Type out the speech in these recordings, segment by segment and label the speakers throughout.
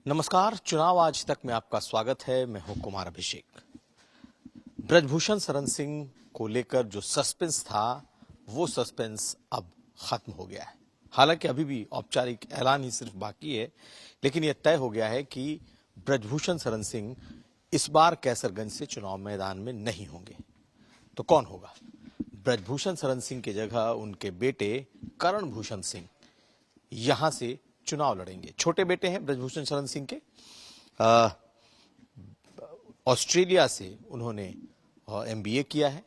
Speaker 1: नमस्कार। चुनाव आज तक में आपका स्वागत है। मैं हूं कुमार अभिषेक। ब्रजभूषण शरण सिंह को लेकर जो सस्पेंस था वो सस्पेंस अब खत्म हो गया है। हालांकि अभी भी औपचारिक ऐलान ही सिर्फ बाकी है, लेकिन यह तय हो गया है कि ब्रजभूषण शरण सिंह इस बार कैसरगंज से चुनाव मैदान में नहीं होंगे। तो कौन होगा? ब्रजभूषण शरण सिंह की जगह उनके बेटे करण भूषण सिंह यहां से चुनाव लड़ेंगे। छोटे बेटे हैं ब्रजभूषण शरण सिंह के। ऑस्ट्रेलिया से उन्होंने एमबीए किया है।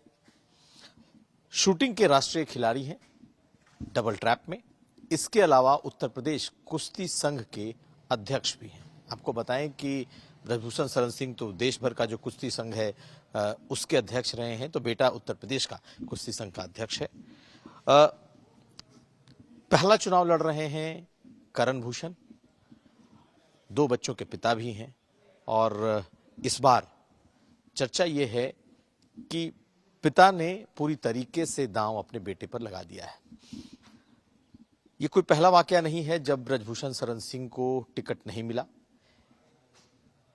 Speaker 1: शूटिंग के राष्ट्रीय खिलाड़ी हैं, डबल ट्रैप में। इसके अलावा उत्तर प्रदेश कुश्ती संघ के अध्यक्ष भी हैं। आपको बताएं कि ब्रजभूषण शरण सिंह तो देश भर का जो कुश्ती संघ है उसके अध्यक्ष रहे हैं, तो बेटा उत्तर प्रदेश का कुश्ती संघ का अध्यक्ष है। पहला चुनाव लड़ रहे हैं करण भूषण, 2 बच्चों के पिता भी हैं, और इस बार चर्चा यह है कि पिता ने पूरी तरीके से दांव अपने बेटे पर लगा दिया है। यह कोई पहला वाकया नहीं है जब ब्रजभूषण शरण सिंह को टिकट नहीं मिला।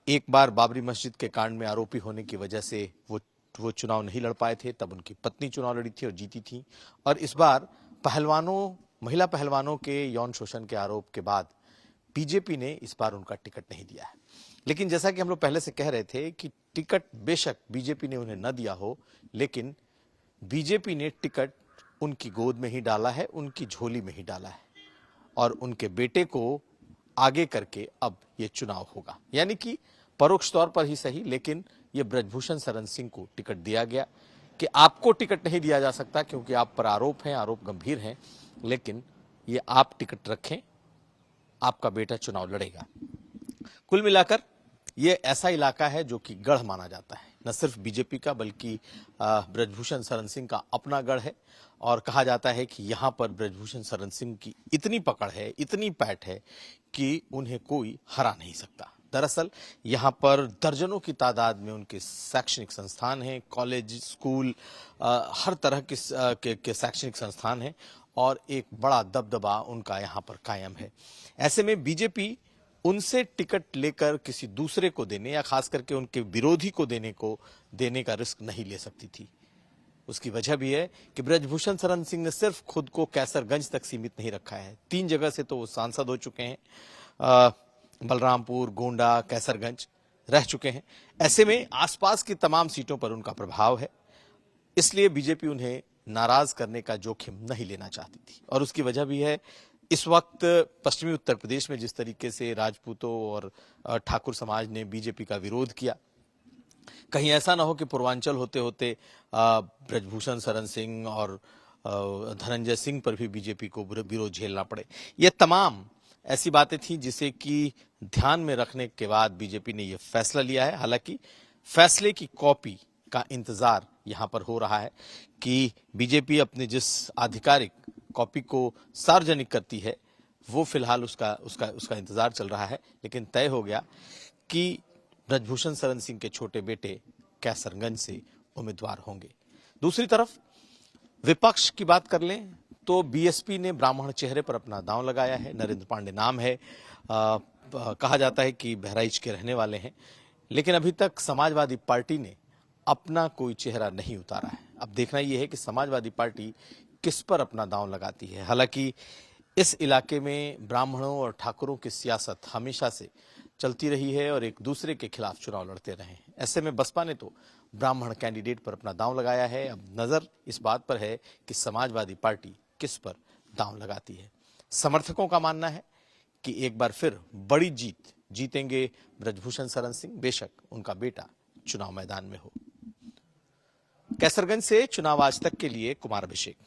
Speaker 1: एक बार बाबरी मस्जिद के कांड में आरोपी होने की वजह से वो चुनाव नहीं लड़ पाए थे, तब उनकी पत्नी चुनाव लड़ी थी और जीती थी। और इस बार महिला पहलवानों के यौन शोषण के आरोप के बाद बीजेपी ने इस बार उनका टिकट नहीं दिया है। लेकिन जैसा कि हम लोग पहले से कह रहे थे कि टिकट बेशक बीजेपी ने उन्हें न दिया हो, लेकिन बीजेपी ने टिकट उनकी गोद में ही डाला है, उनकी झोली में ही डाला है, और उनके बेटे को आगे करके अब ये चुनाव होगा। यानी कि परोक्ष तौर पर ही सही, लेकिन ये ब्रजभूषण शरण सिंह को टिकट दिया गया कि आपको टिकट नहीं दिया जा सकता क्योंकि आप पर आरोप हैं, आरोप गंभीर हैं, लेकिन ये आप टिकट रखें, आपका बेटा चुनाव लड़ेगा। कुल मिलाकर ये ऐसा इलाका है जो कि गढ़ माना जाता है, न सिर्फ बीजेपी का बल्कि ब्रजभूषण शरण सिंह का अपना गढ़ है। और कहा जाता है कि यहां पर ब्रजभूषण शरण सिंह की इतनी पकड़ है, इतनी पैठ है कि उन्हें कोई हरा नहीं सकता। दरअसल यहाँ पर दर्जनों की तादाद में उनके शैक्षणिक संस्थान हैं, कॉलेज, स्कूल, हर तरह के शैक्षणिक संस्थान हैं, और एक बड़ा दबदबा उनका यहाँ पर कायम है। ऐसे में बीजेपी उनसे टिकट लेकर किसी दूसरे को देने या खास करके उनके विरोधी को देने का रिस्क नहीं ले सकती थी। उसकी वजह भी है कि ब्रजभूषण शरण सिंह ने सिर्फ खुद को कैसरगंज तक सीमित नहीं रखा है। 3 जगह से तो वो सांसद हो चुके हैं, बलरामपुर, गोंडा, कैसरगंज रह चुके हैं। ऐसे में आसपास की तमाम सीटों पर उनका प्रभाव है, इसलिए बीजेपी उन्हें नाराज करने का जोखिम नहीं लेना चाहती थी। और उसकी वजह भी है, इस वक्त पश्चिमी उत्तर प्रदेश में जिस तरीके से राजपूतों और ठाकुर समाज ने बीजेपी का विरोध किया, कहीं ऐसा ना हो कि पूर्वांचल होते होते ब्रजभूषण शरण सिंह और धनंजय सिंह पर भी बीजेपी को विरोध झेलना पड़े। ये तमाम ऐसी बातें थी जिसे कि ध्यान में रखने के बाद बीजेपी ने यह फैसला लिया है। हालांकि फैसले की कॉपी का इंतजार यहां पर हो रहा है कि बीजेपी अपने जिस आधिकारिक कॉपी को सार्वजनिक करती है वो फिलहाल उसका इंतजार चल रहा है। लेकिन तय हो गया कि ब्रजभूषण शरण सिंह के छोटे बेटे कैसरगंज से उम्मीदवार होंगे। दूसरी तरफ विपक्ष की बात कर लें तो बीएसपी ने ब्राह्मण चेहरे पर अपना दांव लगाया है। नरेंद्र पांडे नाम है, कहा जाता है कि बहराइच के रहने वाले हैं, लेकिन अभी तक समाजवादी पार्टी ने अपना कोई चेहरा नहीं उतारा है। अब देखना यह है कि समाजवादी पार्टी किस पर अपना दांव लगाती है। हालांकि इस इलाके में ब्राह्मणों और ठाकुरों की सियासत हमेशा से चलती रही है और एक दूसरे के खिलाफ चुनाव लड़ते रहे हैं। ऐसे में बसपा ने तो ब्राह्मण कैंडिडेट पर अपना दांव लगाया है। अब नजर इस बात पर है कि समाजवादी पार्टी किस पर दांव लगाती है। समर्थकों का मानना है कि एक बार फिर बड़ी जीत जीतेंगे ब्रजभूषण शरण सिंह, बेशक उनका बेटा चुनाव मैदान में हो। कैसरगंज से चुनाव आज तक के लिए कुमार अभिषेक।